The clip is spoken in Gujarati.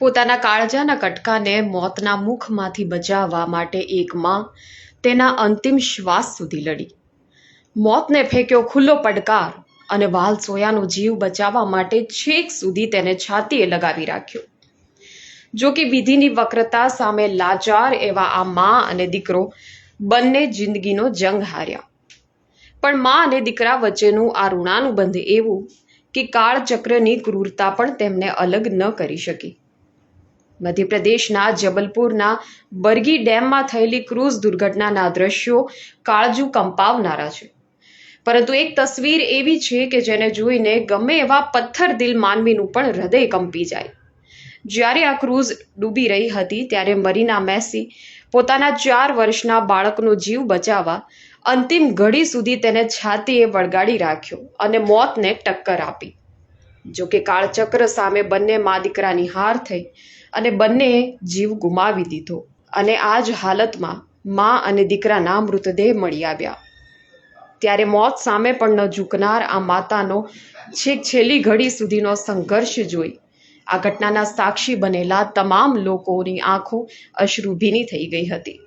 પોતાના કાળજાના કટકાને મોતના મુખમાંથી બચાવવા માટે એક માં તેના અંતિમ શ્વાસ સુધી લડી. મોતને ફેંક્યો ખુલ્લો પડકાર અને વાલ સોયાનો જીવ બચાવવા માટે છેક સુધી તેને છાતીએ લગાવી રાખ્યો. જો કે વિધિની વક્રતા સામે લાચાર એવા આ માં અને દીકરો બંને જિંદગીનો જંગ હાર્યા. પણ માં અને દીકરા વચ્ચેનું આ ઋણાનુબંધ એવું કે કાળચક્રની ક્રૂરતા પણ તેમને અલગ ન કરી શકી. મધ્યપ્રદેશના જબલપુરના બરગી ડેમમાં થયેલી ક્રૂઝ દુર્ઘટનાના દ્રશ્યો કાળજું કંપાવનારા છે. પરંતુ એક તસવીર એવી છે કે જેને જોઈને ગમે એવા પથ્થરદિલ માનવીનું પણ હૃદય કંપી જાય. જ્યારે આ ક્રૂઝ ડૂબી રહી હતી ત્યારે મરીના મેસી પોતાના 4 વર્ષના બાળકનો જીવ બચાવવા અંતિમ ઘડી સુધી તેને છાતીએ વળગાડી રાખ્યો અને મોતને ટક્કર આપી. જો કે કાળચક્ર સામે બંને મા દીકરાની હાર થઈ અને બંનેએ જીવ ગુમાવી દીધો. અને આ જ હાલતમાં મા અને દીકરાના મૃતદેહ મળી આવ્યા. ત્યારે મોત સામે પણ ન ઝૂકનાર આ માતાનો છેક છેલ્લી ઘડી સુધીનો સંઘર્ષ જોઈ આ ઘટનાના સાક્ષી બનેલા તમામ લોકોની આંખો અશ્રુભીની થઈ ગઈ હતી.